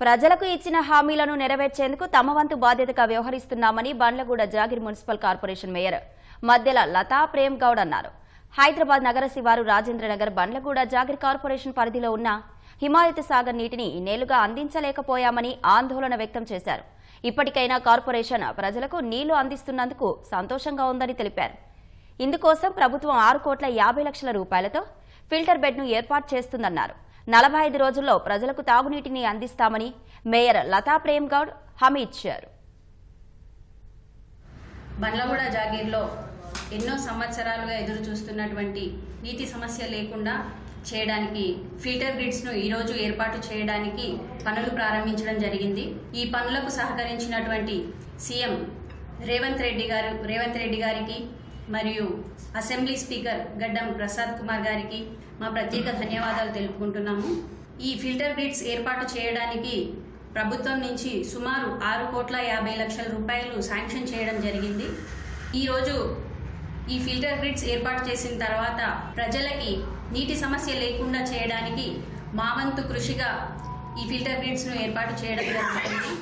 ప్రజలకు ఇచ్చిన హామీలను నెరవేర్చేందుకు తమ వంతు బాధ్యతగా వ్యవహరిస్తున్నామని Bandlaguda Jagir municipal corporation mayor Maddela Latha Prem Goud అన్నారు. హైదరాబాద్ నగర శివారు రాజేంద్రనగర్ బండ్లగూడ జాగిర్ కార్పొరేషన్ పరిధిలో ఉన్న హిమాయత్ సాగర్ నీటిని ఇన్నేళ్లుగా అందించలేకపోయామని ఆందోళన వ్యక్తం చేశారు. ఇప్పటికైనా కార్పొరేషన్ ప్రజలకు నీళ్లు అందిస్తున్నందుకు సంతోషంగా ఉందని తెలిపారు. ఇందుకోసం ప్రభుత్వం 6,50,00,000 రూపాయలతో ఫిల్టర్ బెడ్ను ఏర్పాటు చేస్తుందన్నారు. 45 రోజుల్లో ప్రజలకు తాగునీటిని అందిస్తామని మేయర్ లతా ప్రేమ్ గౌడ్ హామీ ఇచ్చారు. బండ్లగూడ జాగీర్లో ఎన్నో సంవత్సరాలుగా ఎదురు చూస్తున్నటువంటి నీటి సమస్య లేకుండా చేయడానికి ఫిల్టర్ గ్రిడ్స్ను ఈరోజు ఏర్పాటు చేయడానికి పనులు ప్రారంభించడం జరిగింది. ఈ పనులకు సహకరించినటువంటి సీఎం రేవంత్ రెడ్డి గారికి మరియు అసెంబ్లీ స్పీకర్ గడ్డం ప్రసాద్ కుమార్ గారికి మా ప్రత్యేక ధన్యవాదాలు తెలుపుకుంటున్నాము. ఈ ఫిల్టర్ గ్రిడ్స్ ఏర్పాటు చేయడానికి ప్రభుత్వం నుంచి సుమారు 6,50,00,000 రూపాయలు శాంక్షన్ చేయడం జరిగింది. ఈరోజు ఈ ఫిల్టర్ గ్రిడ్స్ ఏర్పాటు చేసిన తర్వాత ప్రజలకి నీటి సమస్య లేకుండా చేయడానికి మా వంతు కృషిగా ఈ ఫిల్టర్ గ్రిడ్స్ను ఏర్పాటు చేయడం జరుగుతుంది.